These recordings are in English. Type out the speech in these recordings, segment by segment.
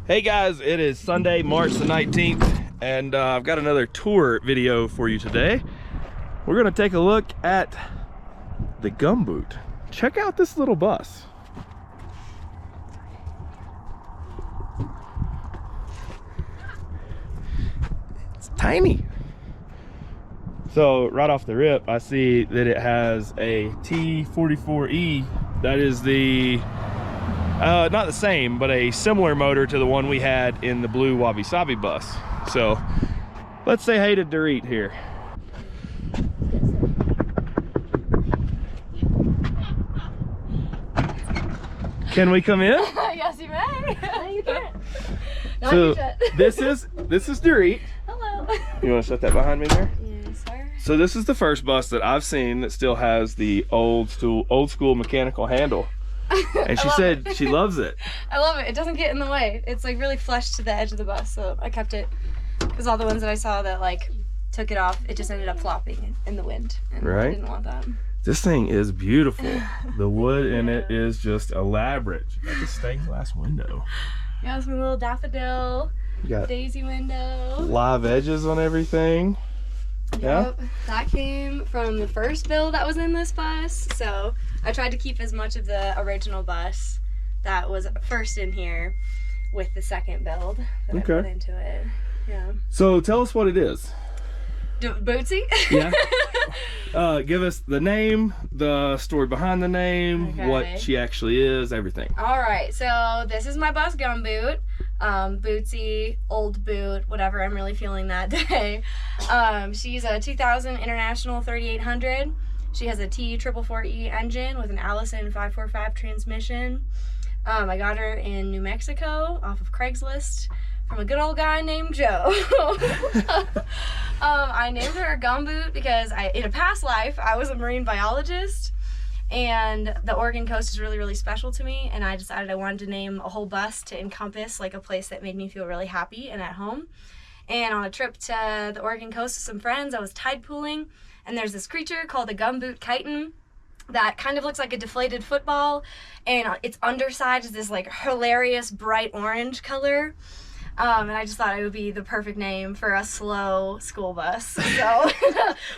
Hey guys, it is Sunday, March the 19th, and I've got another tour video for you today. We're gonna take a look at the Gumboot. Check out this little bus. It's tiny. So right off the rip, I see that it has a T44E. That is the not the same, but a similar motor to the one we had in the blue Wabi Sabi bus. So let's say hey to Dorit here. Can we come in? Yes, you may. No, you can't. Not So this is Dorit. Hello. You want to shut that behind me there? Yes, sir. So this is the first bus that I've seen that still has the old school mechanical handle. And she said she loves it. I love it. It doesn't get in the way. It's like really flush to the edge of the bus, so I kept it. Because all the ones that I saw that like took it off, it just ended up flopping in the wind. And Right. I didn't want that. This thing is beautiful. The wood in it is just elaborate. You got the stained glass window. Yeah, it's my little daffodil, You got daisy window. live edges on everything. Yeah. Yep, that came from the first build that was in this bus. So I tried to keep as much of the original bus that was first in here with the second build that I put into it. Yeah. So tell us what it is. Bootsy? Yeah. Give us the name, the story behind the name, Okay. what she actually is, everything. All right, so this is my bus Gumboot. Bootsy, old boot, whatever I'm really feeling that day. She's a 2000 International 3800. She has a T444E engine with an Allison 545 transmission. I got her in New Mexico off of Craigslist from a good old guy named Joe. I named her Gumboot because in a past life, I was a marine biologist. And the Oregon coast is really, really special to me. And I decided I wanted to name a whole bus to encompass like a place that made me feel really happy and at home. And on a trip to the Oregon coast with some friends, I was tide pooling. And there's this creature called the Gumboot chiton that kind of looks like a deflated football. And its underside is this like hilarious bright orange color. And I just thought it would be the perfect name for a slow school bus. So,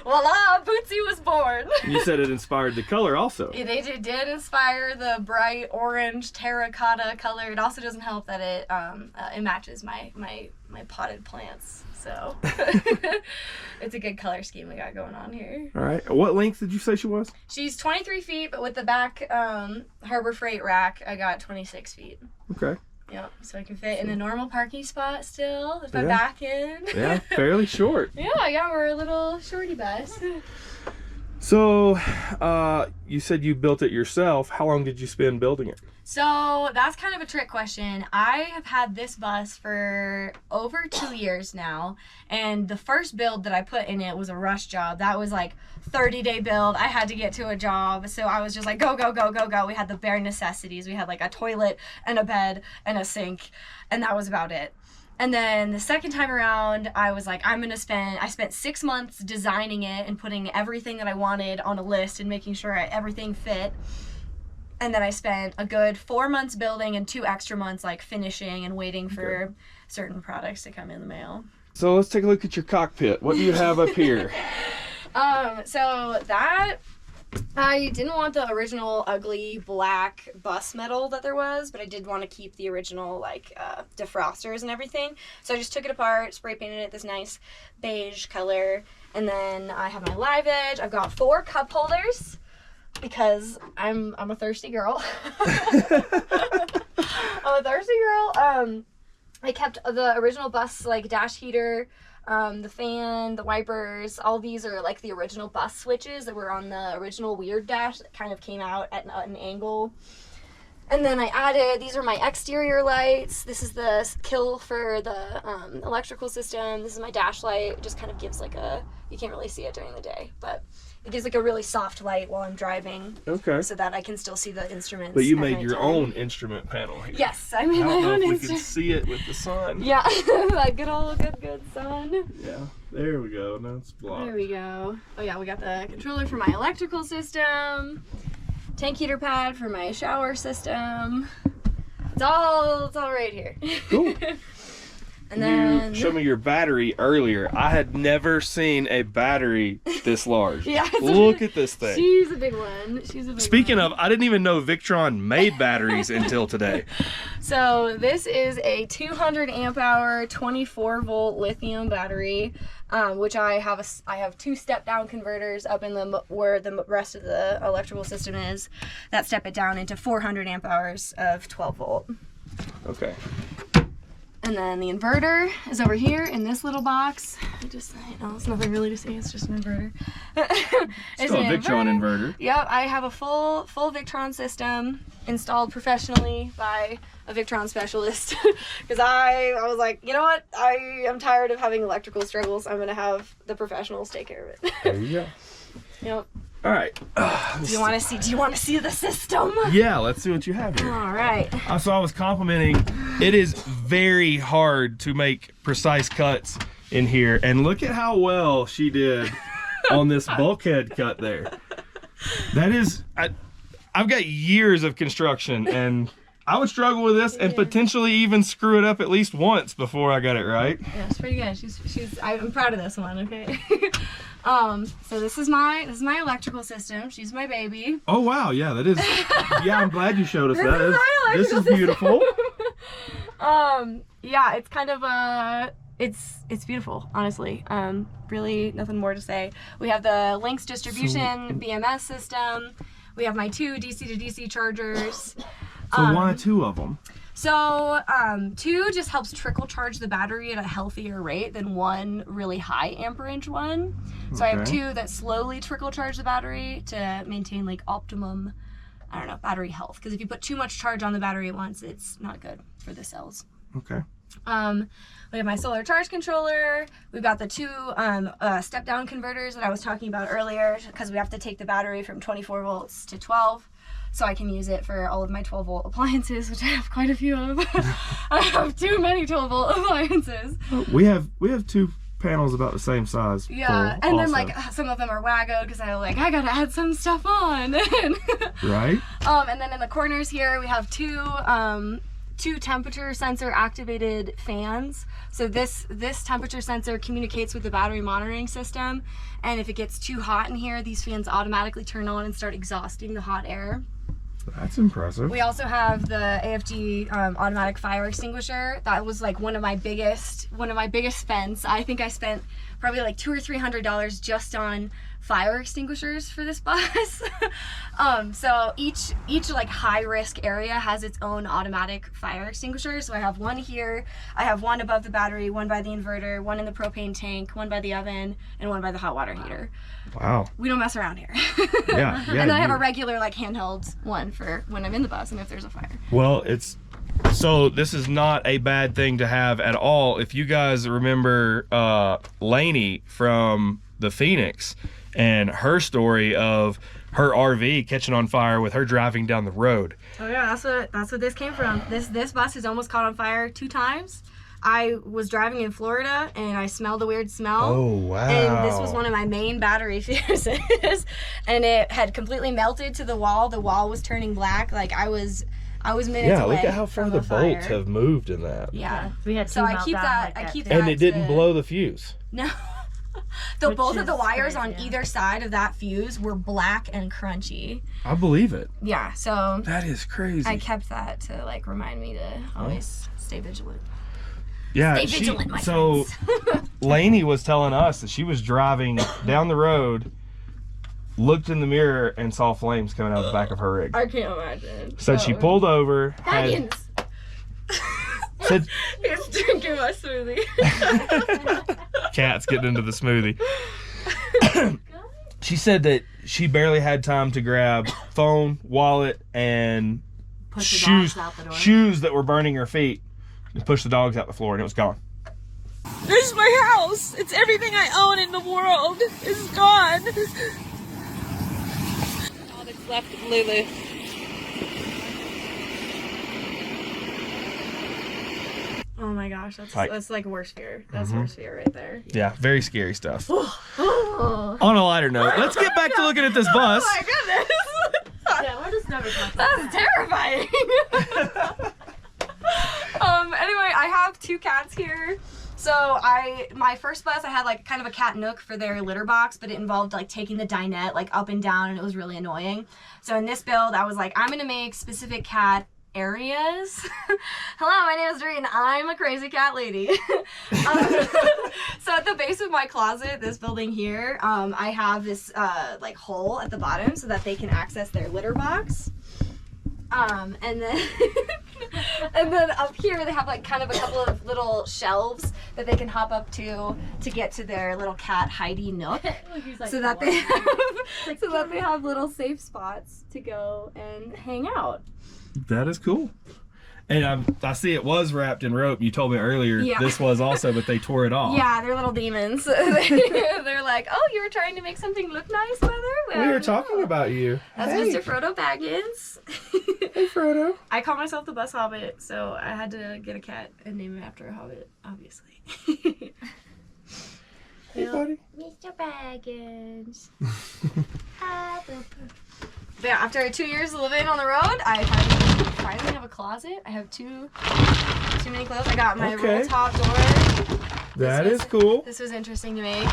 voila, Bootsy was born. You said it inspired the color also. It did inspire the bright orange terracotta color. It also doesn't help that it matches my potted plants. So, it's a good color scheme we got going on here. All right. What length did you say she was? She's 23 feet, but with the back Harbor Freight rack, I got 26 feet. Okay. Yep, so I can fit in a normal parking spot still with my back in. Yeah, fairly short. Yeah, we're a little shorty bus. So, you said you built it yourself. How long did you spend building it? So that's kind of a trick question. I have had this bus for over 2 years now, and the first build that I put in it was a rush job. That was like 30-day build. I had to get to a job, so I was just like go, go, go, go, go. We had the bare necessities. We had like a toilet and a bed and a sink, and that was about it. And then the second time around, I was like, I spent 6 months designing it and putting everything that I wanted on a list and making sure everything fit. And then I spent a good 4 months building and 2 extra months like finishing and waiting for certain products to come in the mail. So let's take a look at your cockpit. What do you have up here? So that, I didn't want the original ugly black bus metal that there was, but I did want to keep the original like defrosters and everything. So I just took it apart, spray painted it this nice beige color. And then I have my live edge. I've got 4 cup holders, because I'm a thirsty girl. I'm a thirsty girl. I kept the original bus like dash heater, the fan, the wipers. All these are like the original bus switches that were on the original weird dash that kind of came out at an angle. And then I added, these are my exterior lights. This is the kill for the electrical system. This is my dash light. It just kind of gives like you can't really see it during the day, but it gives like a really soft light while I'm driving. Okay. So that I can still see the instruments. But you made your own instrument panel here. Yes, I made my own instrument. I don't know if we can see it with the sun. Yeah, that good old good sun. Yeah, there we go. Now it's blocked. There we go. Oh yeah, we got the controller for my electrical system. Tank heater pad for my shower system. It's all right here. Cool. And then You showed me your battery earlier. I had never seen a battery this large. Yeah, Look at this thing. She's a big one. She's a big Speaking one. of, I didn't even know Victron made batteries until today. So this is a 200 amp hour, 24 volt lithium battery, which I have 2 step down converters up in where the rest of the electrical system is that step it down into 400 amp hours of 12 volt. Okay. And then the inverter is over here in this little box. It's nothing really to see. It's just an inverter. It's Still a Victron inverter. Yep, I have a full Victron system installed professionally by a Victron specialist because I was like, you know what? I am tired of having electrical struggles. I'm gonna have the professionals take care of it. There you go. Yep. All right. Do you want to see the system? Yeah, let's see what you have here. All right. So I was complimenting, it is very hard to make precise cuts in here. And look at how well she did on this bulkhead cut there. That is, I've got years of construction and I would struggle with this and potentially even screw it up at least once before I got it right. Yeah, it's pretty good. I'm proud of this one, okay? So this is my electrical system. She's my baby. Oh wow, yeah, that is. Yeah, I'm glad you showed us that. This is system. beautiful. Yeah, it's kind of it's beautiful, honestly. Really nothing more to say. We have the Lynx distribution BMS system. We have my 2 DC to DC chargers. So why 2 of them? So 2 just helps trickle charge the battery at a healthier rate than 1 really high amperage one. So I have 2 that slowly trickle charge the battery to maintain like optimum, I don't know, battery health. Because if you put too much charge on the battery at once, it's not good for the cells. Okay. We have my solar charge controller. We've got the 2 step down converters that I was talking about earlier because we have to take the battery from 24 volts to 12. So I can use it for all of my 12 volt appliances, which I have quite a few of. I have too many 12 volt appliances. We have 2 panels about the same size. Yeah, and then like some of them are waggoed because I gotta add some stuff on. Right. And then in the corners here we have 2 temperature sensor activated fans. So this temperature sensor communicates with the battery monitoring system, and if it gets too hot in here, these fans automatically turn on and start exhausting the hot air. That's impressive. We also have the AFG automatic fire extinguisher. That was like one of my biggest spends. I think I spent probably like $200 or $300 just on fire extinguishers for this bus. So each like high risk area has its own automatic fire extinguisher. So I have one here, I have one above the battery, one by the inverter, one in the propane tank, one by the oven, and one by the hot water heater. Wow. We don't mess around here. Yeah. And then I have a regular like handheld one for when I'm in the bus and if there's a fire. Well, so this is not a bad thing to have at all. If you guys remember Lainey from the Phoenix and her story of her RV catching on fire with her driving down the road. Oh yeah, that's what this came from. This bus has almost caught on fire 2 times. I was driving in Florida and I smelled a weird smell. Oh wow. And this was one of my main battery fuses. And it had completely melted to the wall. The wall was turning black. Like I was minutes away. Yeah, look at how far the fire. bolts have moved in that. Yeah. We had So I keep that. And it didn't blow the fuse. No. Both of the is wires crazy, on either side of that fuse were black and crunchy. I believe it. Yeah, so That is crazy. I kept that to like remind me to always stay vigilant. Yeah, Stay vigilant, my so friends. Lainey was telling us that she was driving down the road, looked in the mirror, and saw flames coming out of the back of her rig. I can't imagine. So she pulled over. Haggins! Said, He's drinking my smoothie. Cat's getting into the smoothie. She said that she barely had time to grab phone, wallet, and Push the shoes, dogs out the door. shoes that were burning her feet, and push the dogs out the floor, and it was gone. This is my house. It's everything I own in the world. It's gone. All that's left of Lulu. Oh my gosh, that's like worst fear. That's Mm-hmm. worst fear right there. Yeah, very scary stuff. Oh On a lighter note, let's get back to looking at this bus. my goodness! Yeah, we're just never talking about That's terrifying! have 2 cats here. So my first bus, I had like kind of a cat nook for their litter box, but it involved like taking the dinette like up and down, and it was really annoying. So in this build, I was like, I'm gonna make specific cat areas. Hello, my name is Dorit and I'm a crazy cat lady. So at the base of my closet, this building here, I have this like hole at the bottom so that they can access their litter box. And then and then up here they have like kind of a couple of little shelves that they can hop up to get to their little cat hidey nook. Like so that they have little safe spots to go and hang out. That is cool. And I see it was wrapped in rope. You told me earlier this was also, but they tore it off. Yeah, they're little demons. They're like, oh, you were trying to make something look nice, Mother? Well, we were talking about you. That's Mr. Frodo Baggins. Hey, Frodo. I call myself the Bus Hobbit, so I had to get a cat and name it after a hobbit, obviously. Hey, buddy. Mr. Baggins. But yeah, after 2 years of living on the road, I finally have a closet. I have too many clothes. I got my roll top door. That is cool. This was interesting to make.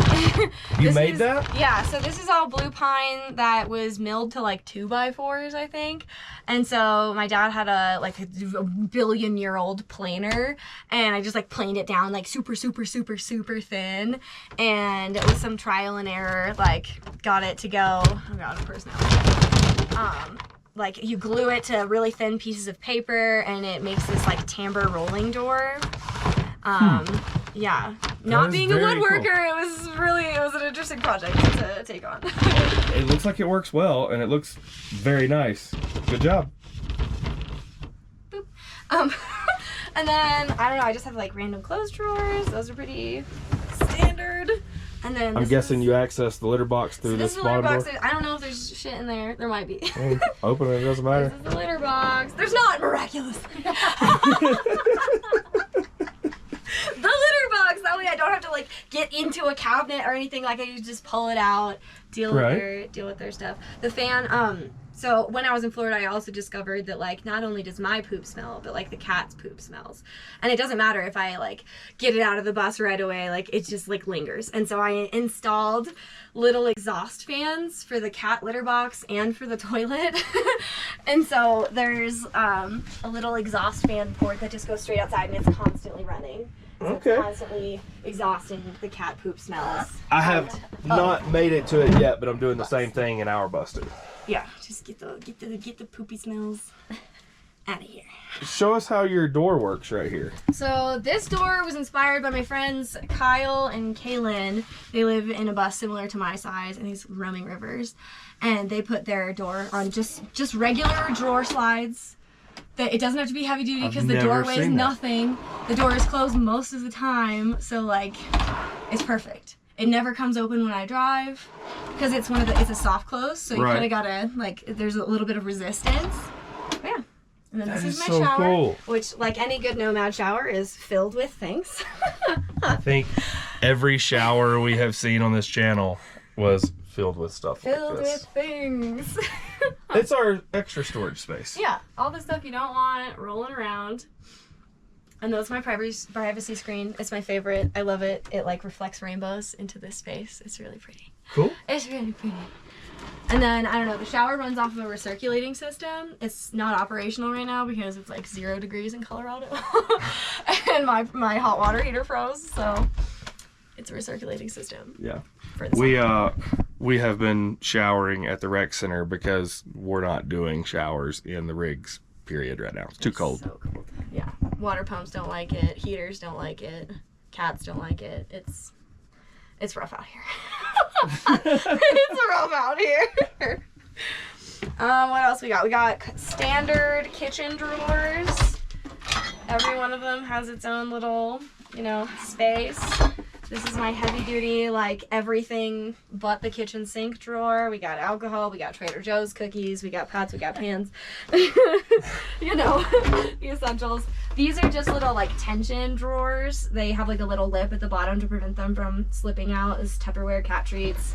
You made that? Yeah, so this is all blue pine that was milled to like 2x4s, I think. And so my dad had a billion-year-old planer, and I just like planed it down like super thin, and with some trial and error, like got it to go. Oh god, of course now. Like you glue it to really thin pieces of paper, and it makes this like timbre rolling door. Yeah, not being a woodworker, cool. It was an interesting project to take on. It looks like it works well, and it looks very nice. Good job. Boop. And then I don't know. I just have like random clothes drawers. Those are pretty standard. And then I'm guessing you access the litter box through this bottom door. I don't know if there's shit in there. There might be. Hey, open it. It doesn't matter. This is the litter box. There's not, miraculously. The litter box. That way I don't have to like get into a cabinet or anything. Like I just pull it out, deal with their stuff. The fan. So when I was in Florida, I also discovered that like not only does my poop smell, but like the cat's poop smells, and it doesn't matter if I like get it out of the bus right away. Like it just like lingers. And so I installed little exhaust fans for the cat litter box and for the toilet. And so there's a little exhaust fan port that just goes straight outside, and it's constantly running. So it's constantly exhausting the cat poop smells. I have not made it to it yet, but I'm doing the same thing in our bus too. Yeah, just get the poopy smells out of here. Show us how your door works right here. So this door was inspired by my friends Kyle and Kaylin. They live in a bus similar to my size in these roaming rivers, and they put their door on just regular drawer slides. It doesn't have to be heavy duty because the door weighs nothing. The door is closed most of the time, so like it's perfect. It never comes open when I drive because it's a soft close, so you kind of gotta like there's a little bit of resistance. But yeah, and then this is my shower, which like any good nomad shower is filled with things. I think every shower we have seen on this channel was filled with stuff like this. Filled with things. It's our extra storage space. Yeah, all the stuff you don't want rolling around. And that's my privacy screen. It's my favorite. I love it. It like reflects rainbows into this space. It's really pretty. Cool. It's really pretty. And then, I don't know, the shower runs off of a recirculating system. It's not operational right now because it's like 0 degrees in Colorado. And my hot water heater froze, so it's a recirculating system. Yeah. For the we have been showering at the rec center because we're not doing showers in the rigs period right now. It's too cold. So cold. Yeah. Water pumps don't like it. Heaters don't like it. Cats don't like it. It's rough out here. It's rough out here. What else we got? We got standard kitchen drawers. Every one of them has its own little, space. This is my heavy duty, like everything but the kitchen sink drawer. We got alcohol, we got Trader Joe's cookies, we got pots, we got pans. The essentials. These are just little like tension drawers. They have like a little lip at the bottom to prevent them from slipping out. This is Tupperware cat treats.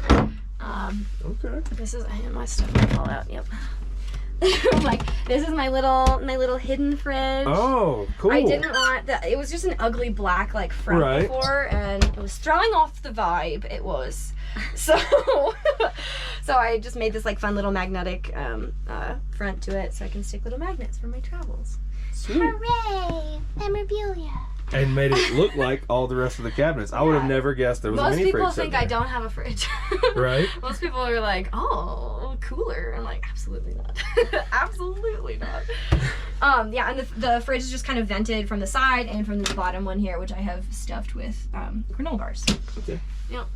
Okay. This is my stuff might fall out. Yep. Like, this is my little hidden fridge. Oh, cool. I didn't want that. It was just an ugly black like front before, and it was throwing off the vibe. It was. So so I just made this like fun little magnetic front to it, so I can stick little magnets for my travels. Sweet. Hooray! Memorabilia. And made it look like all the rest of the cabinets. I would have never guessed there was a mini fridge. Most people think I don't have a fridge. Right? Most people are like, oh, cooler. I'm like, absolutely not. Absolutely not. Yeah, and the fridge is just kind of vented from the side and from the bottom one here, which I have stuffed with granola bars. Okay. Yep.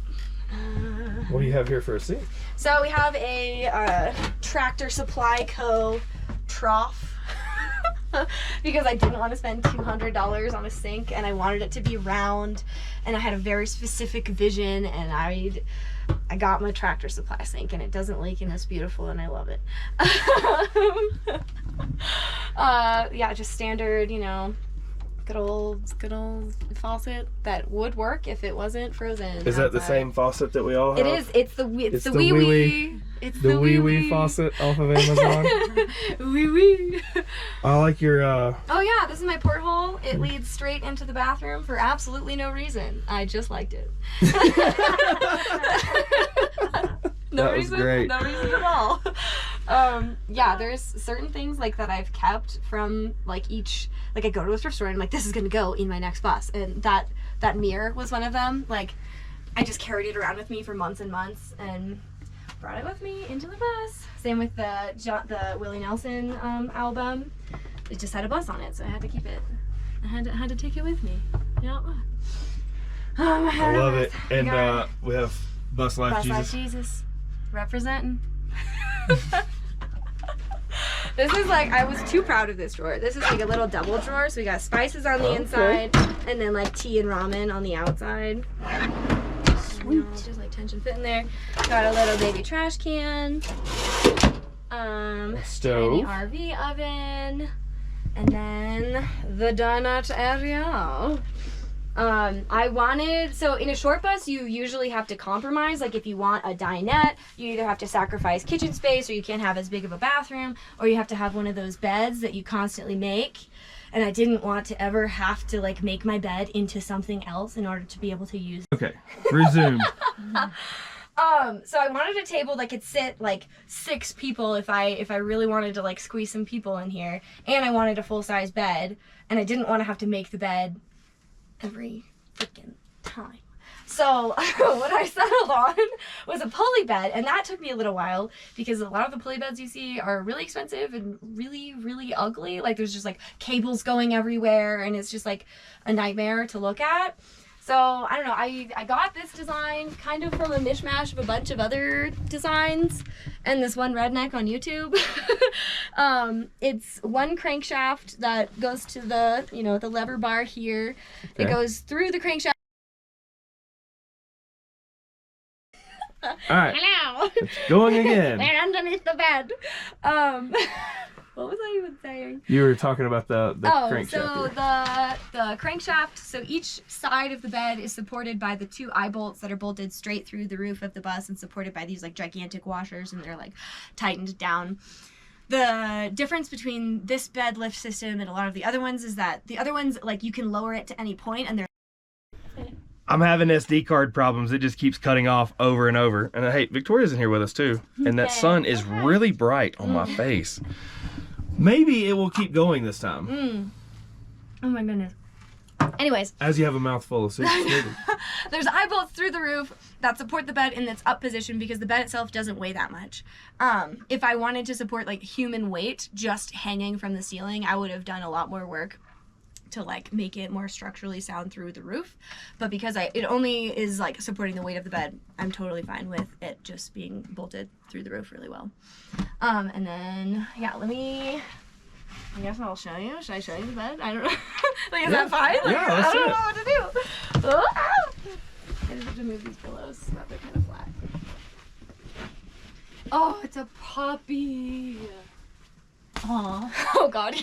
What do you have here for a sink? So we have a Tractor Supply Co. trough. Because I didn't want to spend $200 on a sink, and I wanted it to be round, and I had a very specific vision, and I got my Tractor Supply sink, and it doesn't leak, and it's beautiful, and I love it. Yeah, just standard, you know, good old faucet that would work if it wasn't frozen. Is that the same faucet that we all have? It is. It's the wee wee. It's the wee wee faucet off of Amazon. Wee wee. I like your Oh yeah, this is my porthole. It leads straight into the bathroom for absolutely no reason. I just liked it. No That was reason, great. no reason at all. Yeah, there's certain things like that I've kept from like each, like I go to a thrift store and I'm like, this is gonna go in my next bus, and that mirror was one of them. Like, I just carried it around with me for months and months and brought it with me into the bus. Same with the Willie Nelson album. It just had a bus on it, so I had to keep it. I had to take it with me. Yeah. I love it. And we have Bus Life Bus Jesus. Life Jesus. Representing. This is like, I was too proud of this drawer. This is like a little double drawer, so we got spices on the inside and then like tea and ramen on the outside. Sweet. You know, just like tension fit in there. Got a little baby trash can. Stove. Tiny RV oven. And then the donut area. I wanted, so in a short bus, you usually have to compromise. Like if you want a dinette, you either have to sacrifice kitchen space, or you can't have as big of a bathroom, or you have to have one of those beds that you constantly make. And I didn't want to ever have to like make my bed into something else in order to be able to use. Okay, resume. So I wanted a table that could sit like 6 people if I really wanted to like squeeze some people in here, and I wanted a full-size bed, and I didn't want to have to make the bed every freaking time. So what I settled on was a pulley bed, and that took me a little while because a lot of the pulley beds you see are really expensive and really, really ugly. Like there's just like cables going everywhere, and it's just like a nightmare to look at. So I don't know, I got this design kind of from a mishmash of a bunch of other designs and this one redneck on YouTube. It's one crankshaft that goes to the, you know, the lever bar here. Okay. It goes through the crankshaft. All right. Hello. It's going again. We're underneath the bed. What was I even saying? You were talking about the crankshaft. So the crankshaft, so each side of the bed is supported by the 2 eye bolts that are bolted straight through the roof of the bus and supported by these like gigantic washers, and they're like tightened down. The difference between this bed lift system and a lot of the other ones is that the other ones, like, you can lower it to any point, and they're... I'm having SD card problems. It just keeps cutting off over and over. And hey, Victoria's in here with us too. And that sun is really bright on my face. Maybe it will keep going this time. Oh my goodness. Anyways. As you have a mouthful of soup. There's eye bolts through the roof that support the bed in its up position because the bed itself doesn't weigh that much. If I wanted to support like human weight just hanging from the ceiling, I would have done a lot more work to like make it more structurally sound through the roof. But because it only is like supporting the weight of the bed, I'm totally fine with it just being bolted through the roof really well. And then, yeah, I guess I'll show you. Should I show you the bed? I don't know. Like, is that fine? Like, yeah, I don't know what to do. I just have to move these pillows so that they're kind of flat. Oh, it's a puppy. Aww. Oh god.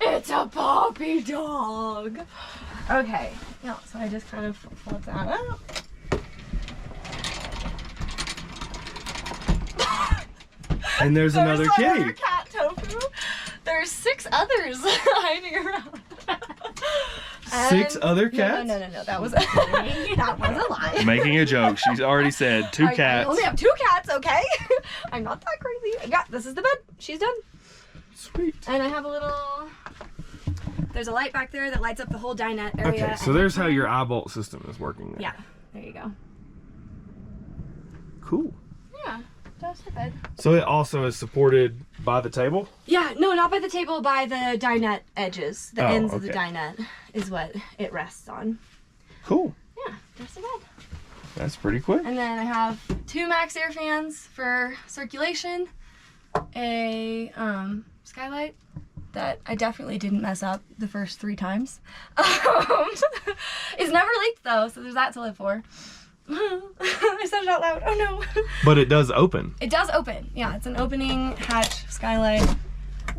It's a puppy dog. Okay. Yeah, so I just kind of flip that out. And there's another my kitty. other cat, Tofu. There's 6 others hiding around. 6 other cats? No. That was that was a lie. Making a joke. She's already said 2 cats. I only have 2 cats, okay? I'm not that crazy. This is the bed. She's done. Sweet. And I have a little... There's a light back there that lights up the whole dinette area. Okay, so there's how your eye bolt system is working there. Yeah, there you go. Cool. Yeah, that's the bed. So it also is supported by the table? Yeah, no, not by the table, by the dinette edges. The ends of the okay. dinette is what it rests on. Cool. Yeah, there's the bed. That's pretty quick. And then I have 2 max air fans for circulation, a skylight that I definitely didn't mess up the first 3 times. It's never leaked though, so there's that to live for. I said it out loud. Oh no. But it does open. It does open. Yeah, it's an opening hatch skylight.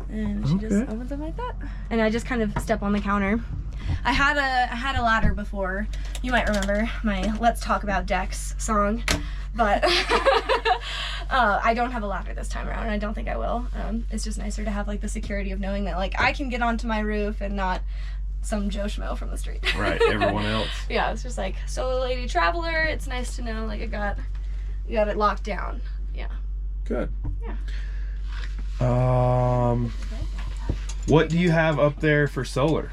And she just opens up like that. And I just kind of step on the counter. I had a ladder before. You might remember my Let's Talk About Decks song. But I don't have a ladder this time around, and I don't think I will. It's just nicer to have like the security of knowing that like I can get onto my roof and not some Joe Schmo from the street. Right, everyone else. Yeah, it's just like solo lady traveler. It's nice to know like you got it locked down. Yeah. Good. Yeah. What do you have up there for solar?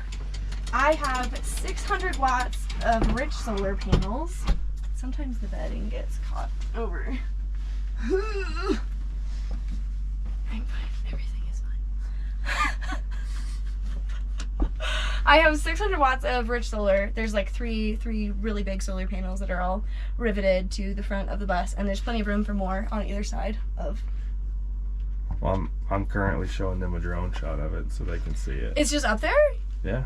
I have 600 watts of rich solar panels. Sometimes the bedding gets caught over. I'm fine. Everything is fine. I have 600 watts of rich solar. There's like three really big solar panels that are all riveted to the front of the bus, and there's plenty of room for more on either side of. Well, I'm currently showing them a drone shot of it so they can see it. It's just up there? Yeah.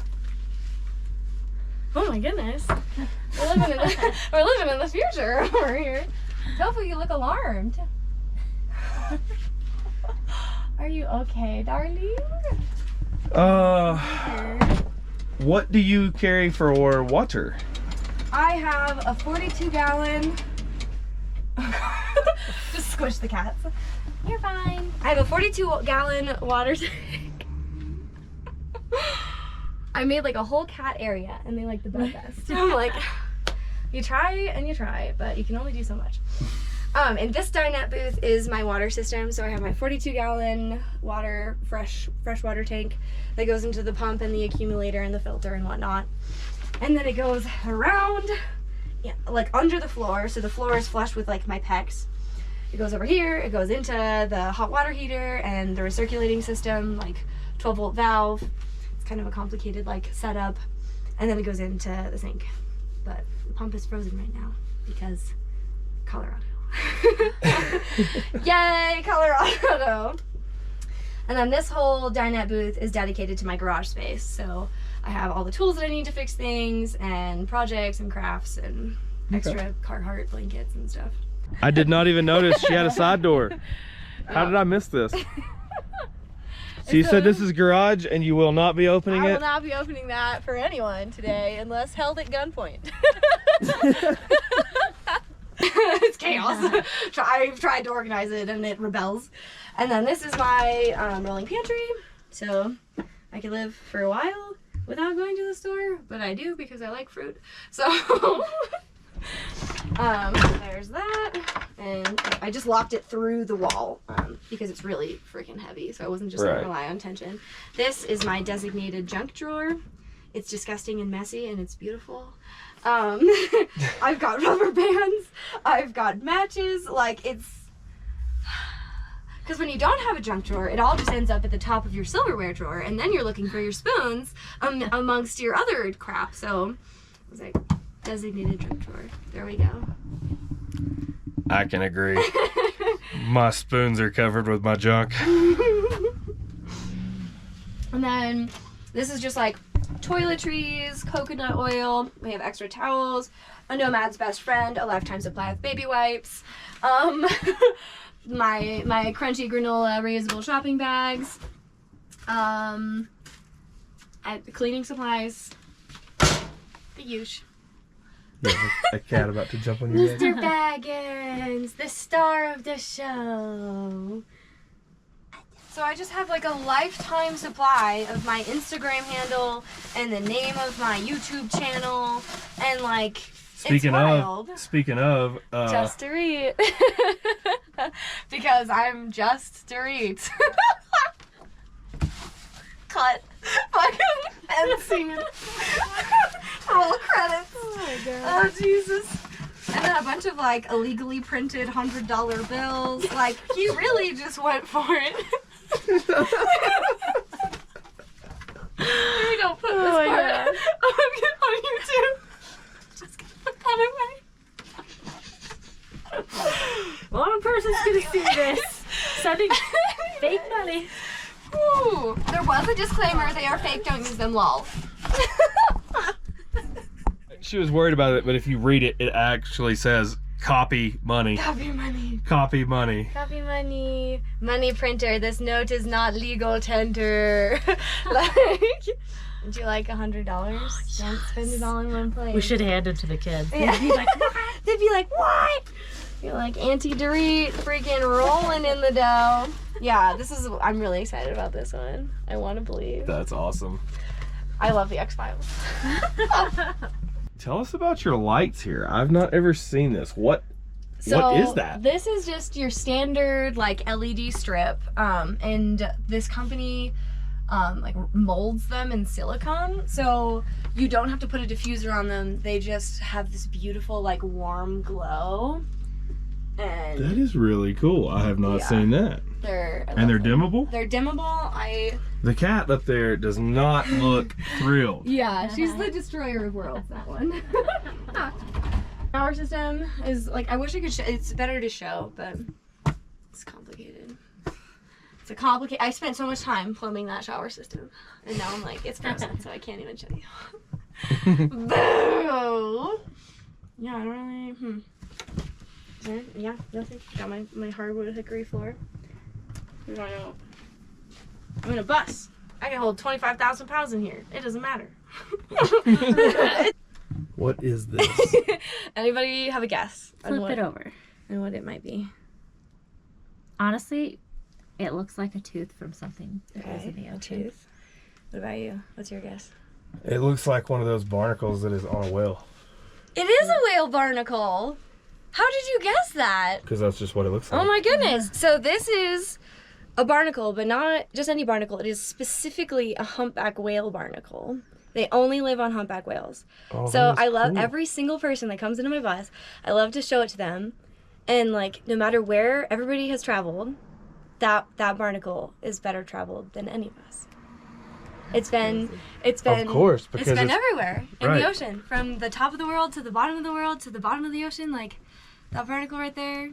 Oh my goodness. We're living in the future over here. Tofu, you look alarmed. Are you okay, darling? What do you carry for water? I have a 42-gallon. Just squish the cats. You're fine. I have a 42-gallon water tank. I made like a whole cat area, and they like the bed best. I'm like, you try, but you can only do so much. And this dinette booth is my water system. So I have my 42-gallon fresh water tank that goes into the pump and the accumulator and the filter and whatnot. And then it goes around, yeah, like under the floor. So the floor is flush with like my pecs. It goes over here, it goes into the hot water heater and the recirculating system, like 12-volt valve. It's kind of a complicated like setup. And then it goes into the sink. But the pump is frozen right now because Colorado. Yay, Colorado! And then this whole dinette booth is dedicated to my garage space. So I have all the tools that I need to fix things and projects and crafts and extra Carhartt blankets and stuff. I did not even notice she had a side door. How did I miss this? So you said this is garage and you will not be opening it? I will not be opening that for anyone today unless held at gunpoint. It's chaos. I've tried to organize it and it rebels. And then this is my rolling pantry. So I can live for a while without going to the store, but I do because I like fruit. So there's that. And I just locked it through the wall because it's really freaking heavy. So I wasn't just going to rely on tension. This is my designated junk drawer. It's disgusting and messy and it's beautiful. I've got rubber bands. I've got matches. Like it's, because when you don't have a junk drawer, it all just ends up at the top of your silverware drawer, and then you're looking for your spoons amongst your other crap. So I was like, designated junk drawer. There we go. I can agree. My spoons are covered with my junk. And then this is just like toiletries, coconut oil. We have extra towels, a Nomad's best friend, a lifetime supply of baby wipes, my crunchy granola reusable shopping bags, cleaning supplies, the usual. Yeah, a cat about to jump on your head. Mr. Baggins, the star of the show. So I just have like a lifetime supply of my Instagram handle and the name of my YouTube channel, and like it's wild. Speaking of, Just Dorit. Because I'm just Dorit. Cut. Fucking end scene. Roll credits. Oh my god. Oh Jesus. And then a bunch of like illegally printed $100 bills. Like he really just went for it. Maybe don't put this part on YouTube. Just gonna put that away. One person's gonna see this. Sending fake money. Ooh, there was a disclaimer. They are fake. Don't use them. Lol. she was worried about it, but if you read it, it actually says copy money. Copy money. Copy money. Copy money. Money printer. This note is not legal tender. Like, would you like $100? Yes. Don't spend it all in one place. We should hand it to the kids. Yeah. They'd be like, what? They'd be like, what? You're like Auntie Dorit, freaking rolling in the dough. Yeah, I'm really excited about this one. I want to believe. That's awesome. I love the X-Files. Tell us about your lights here. I've not ever seen this. What is that? This is just your standard like LED strip, and this company like molds them in silicone, so you don't have to put a diffuser on them. They just have this beautiful like warm glow. And that is really cool. I have not seen that. They're dimmable? They're dimmable. The cat up there does not look thrilled. Yeah, she's the destroyer of worlds, that one. Power system is like, I wish I could show, it's better to show, but it's complicated. I spent so much time plumbing that shower system, and now I'm like, it's frozen, so I can't even show you. Boo! Yeah, I don't really, Yeah, nothing. Got my hardwood hickory floor. I'm in a bus. I can hold 25,000 pounds in here. It doesn't matter. What is this? Anybody have a guess? Flip it over. And what it might be. Honestly, it looks like a tooth from something that was in the ocean. Tooth. What about you? What's your guess? It looks like one of those barnacles that is on a whale. It is a whale barnacle. How did you guess that? Because that's just what it looks like. Oh my goodness. So this is a barnacle, but not just any barnacle. It is specifically a humpback whale barnacle. They only live on humpback whales. Oh, so I love every single person that comes into my bus. I love to show it to them. And like, no matter where everybody has traveled, that barnacle is better traveled than any of us. It's been of course, because it's been everywhere in the ocean, from the top of the world to the bottom of the world to the bottom of the ocean. Like that barnacle right there,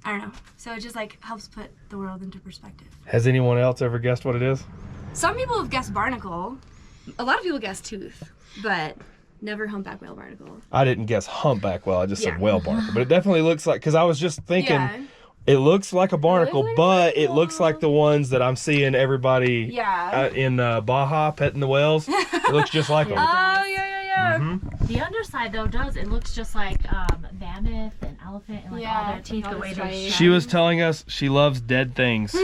I don't know. So it just like helps put the world into perspective. Has anyone else ever guessed what it is? Some people have guessed barnacle. A lot of people guess tooth, but never humpback whale barnacle. I didn't guess humpback whale. I just said whale barnacle, but it definitely looks like, because I was just thinking. It looks like a barnacle, but it looks like the ones that I'm seeing everybody in Baja petting the whales. It looks just like them. Oh, yeah. Mm-hmm. The underside, though, it looks just like mammoth and elephant and like all their teeth, the way they She was telling us she loves dead things.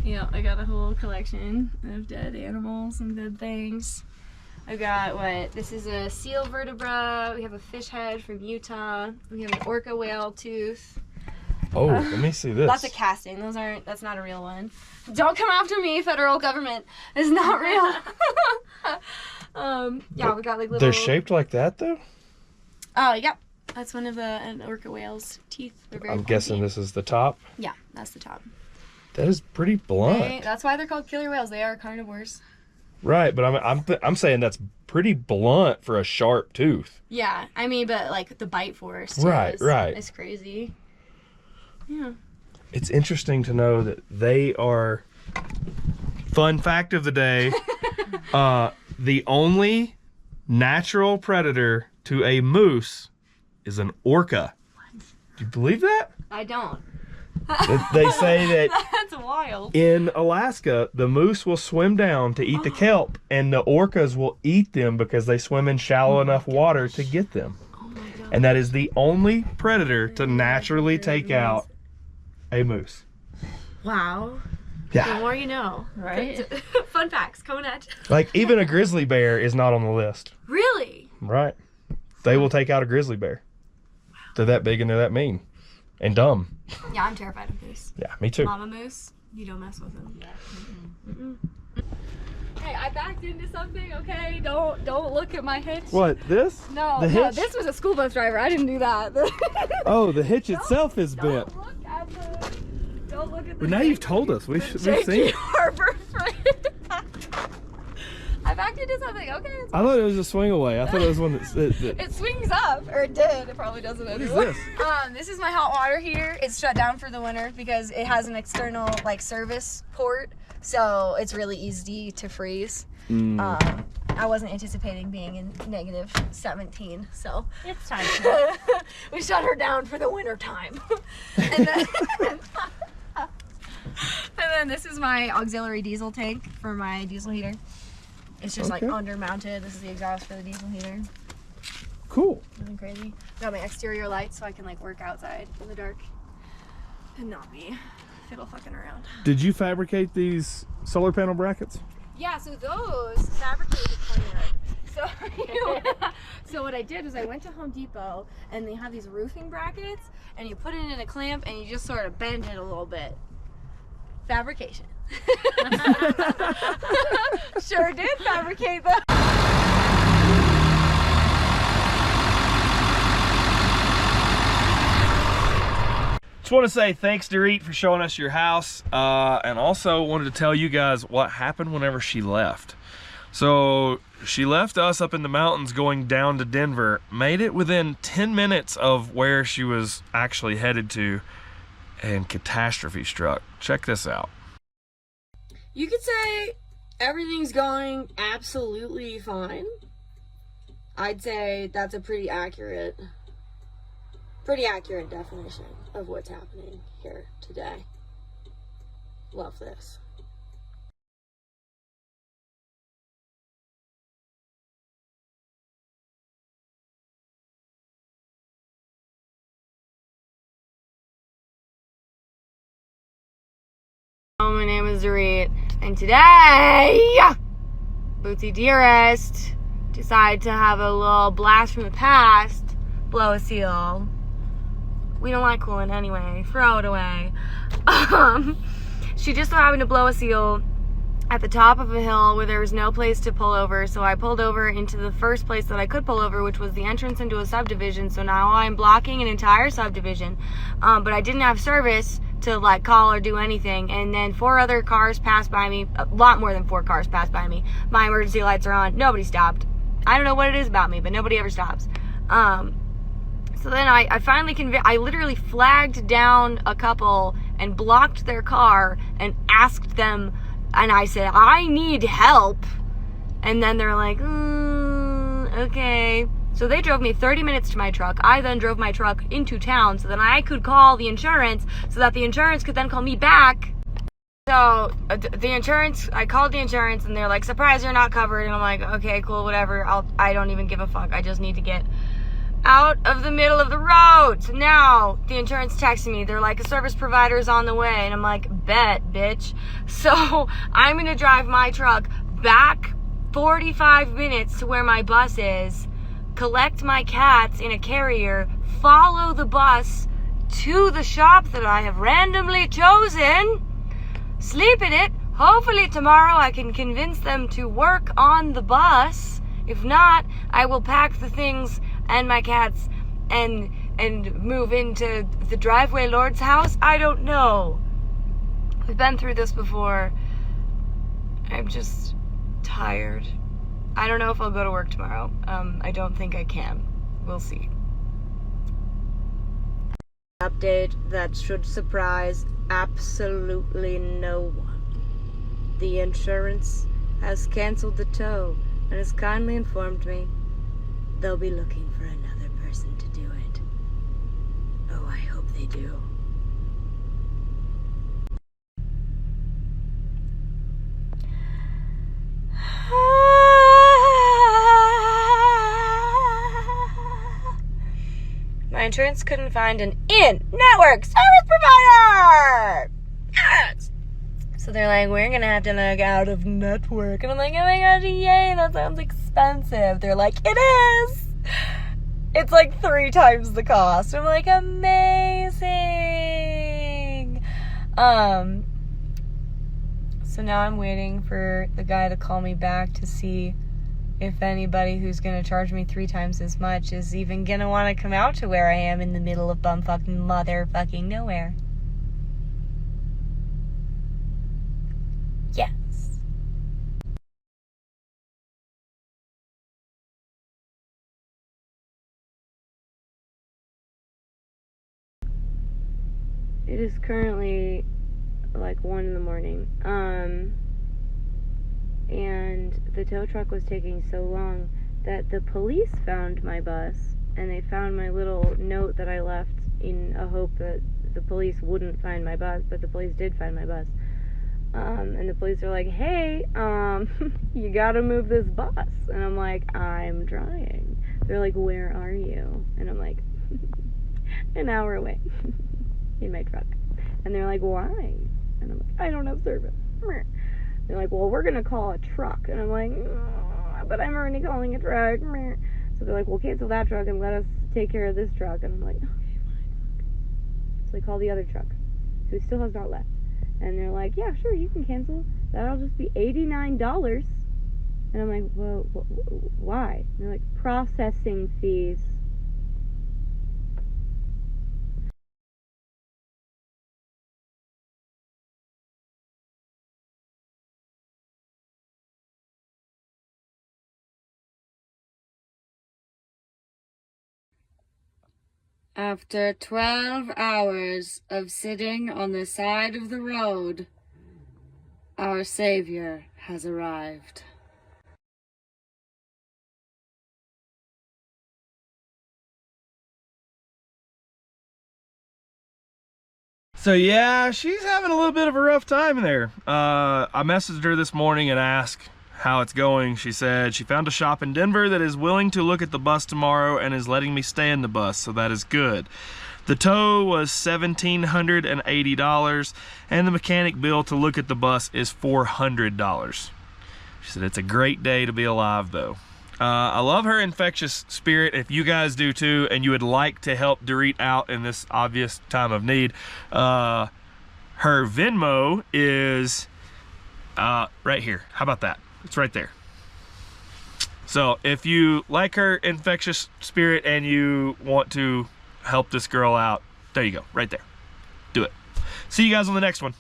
Yeah, I got a whole collection of dead animals and dead things. I got this is a seal vertebra. We have a fish head from Utah. We have an orca whale tooth. Oh, let me see this. That's a casting. That's not a real one. Don't come after me, federal government. It's not real. Yeah, we got like little. They're shaped like that though? Oh, yeah. That's one of an orca whale's teeth. They're very I'm guessing this is the top. Yeah, that's the top. That is pretty blunt. That's why they're called killer whales. They are carnivores. Right, but I'm saying that's pretty blunt for a sharp tooth. Yeah, I mean, but like the bite force. Right. It's crazy. Yeah. It's interesting to know that they are, fun fact of the day, the only natural predator to a moose is an orca. What? Do you believe that? I don't. They say that that's wild. In Alaska, the moose will swim down to eat the kelp, and the orcas will eat them because they swim in shallow enough water to get them. Oh my God. And that is the only predator to naturally take out a moose. Wow. The Yeah. more you know. Right? Fun facts coming at you. Like, even a grizzly bear is not on the list. Really? Right. They will take out a grizzly bear. They're that big and they're that mean. And dumb. Yeah, I'm terrified of moose. Yeah, me too. Mama moose, you don't mess with them. Hey, I backed into something, okay? Don't look at my hitch. What, this? No, The no, hitch? this was a school bus driver. I didn't do that. Oh, the hitch itself is bent. Don't look at the But now you've told us. We've seen it. Harbor I backed into something, okay? I thought it was a swing away. I thought it was one that It swings up, or it did. It probably doesn't anymore. this? This is my hot water heater. It's shut down for the winter because it has an external like service port, so it's really easy to freeze. I wasn't anticipating being in negative 17, so It's time. we shut her down for the winter time. and then this is my auxiliary diesel tank for my diesel heater. It's just like Okay. under mounted. This is the exhaust for the diesel heater. Cool. Nothing crazy. Got my exterior lights so I can like work outside in the dark and not be fiddle fucking around. Did you fabricate these solar panel brackets? Yeah, so those fabricated So, so what I did was I went to Home Depot and they have these roofing brackets and you put it in a clamp and you just sort of bend it a little bit. Fabrication. Sure did fabricate them. Just want to say thanks, Dorit, for showing us your house, and also wanted to tell you guys what happened whenever she left. So she left us up in the mountains going down to Denver, made it within 10 minutes of where she was actually headed to, and catastrophe struck. Check this out. You could say everything's going absolutely fine. I'd say that's a pretty accurate definition of what's happening here today. Love this. My name is Dorit, and today, Bootsy Dearest decided to have a little blast from the past, blow a seal. We don't like coolant anyway, throw it away. She just so happened to blow a seal at the top of a hill where there was no place to pull over, so I pulled over into the first place that I could pull over, which was the entrance into a subdivision. So now I'm blocking an entire subdivision, but I didn't have service to like call or do anything. And then 4 other cars passed by me, a lot more than 4 cars passed by me. My emergency lights are on, nobody stopped. I don't know what it is about me, but nobody ever stops. So then I finally I literally flagged down a couple and blocked their car and asked them, and I said, I need help. And then they're like, okay. So they drove me 30 minutes to my truck. I then drove my truck into town so that I could call the insurance so that the insurance could then call me back. So the insurance, I called the insurance and they're like, surprise, you're not covered. And I'm like, okay, cool, whatever. I don't even give a fuck. I just need to get out of the middle of the road. So now the insurance texted me. They're like, a service provider's on the way. And I'm like, bet, bitch. So I'm going to drive my truck back 45 minutes to where my bus is, collect my cats in a carrier, follow the bus to the shop that I have randomly chosen, sleep in it. Hopefully tomorrow I can convince them to work on the bus. If not, I will pack the things and my cats and move into the driveway lord's house. I don't know. We've been through this before. I'm just tired. I don't know if I'll go to work tomorrow. I don't think I can. We'll see. Update that should surprise absolutely no one. The insurance has canceled the tow and has kindly informed me they'll be looking for another person to do it. Oh, I hope they do. My insurance couldn't find an in-network service provider! Yes! So So they're like, we're gonna have to look out of network. And I'm like, oh my gosh, yay, that sounds expensive. They're like, it is! It's like 3 times the cost. I'm like, amazing! So now I'm waiting for the guy to call me back to see if anybody who's gonna charge me 3 times as much is even gonna want to come out to where I am in the middle of bumfucking motherfucking nowhere. Yes. It is currently like 1 in the morning. And the tow truck was taking so long that the police found my bus, and they found my little note that I left in a hope that the police wouldn't find my bus, but the police did find my bus. And the police are like, hey, you gotta move this bus. And I'm like, I'm trying. They're like, where are you? And I'm like, an hour away in my truck. And they're like, why? And I'm like, I don't have service. They're like, well, we're gonna call a truck. And I'm like, but I'm already calling a truck. So they're like, well, cancel that truck and let us take care of this truck. And I'm like, okay, fine. So they call the other truck, who still has not left. And they're like, yeah, sure, you can cancel. That'll just be $89. And I'm like, well, why? And they're like, processing fees. After 12 hours of sitting on the side of the road, our Savior has arrived. So yeah, she's having a little bit of a rough time there. I messaged her this morning and asked how it's going. She said she found a shop in Denver that is willing to look at the bus tomorrow and is letting me stay in the bus, so that is good. The tow was $1,780, and the mechanic bill to look at the bus is $400. She said it's a great day to be alive though. I love her infectious spirit. If you guys do too, and you would like to help Dorit out in this obvious time of need, her Venmo is right here. How about that? It's right there. So if you like her infectious spirit and you want to help this girl out, there you go, right there. Do it. See you guys on the next one.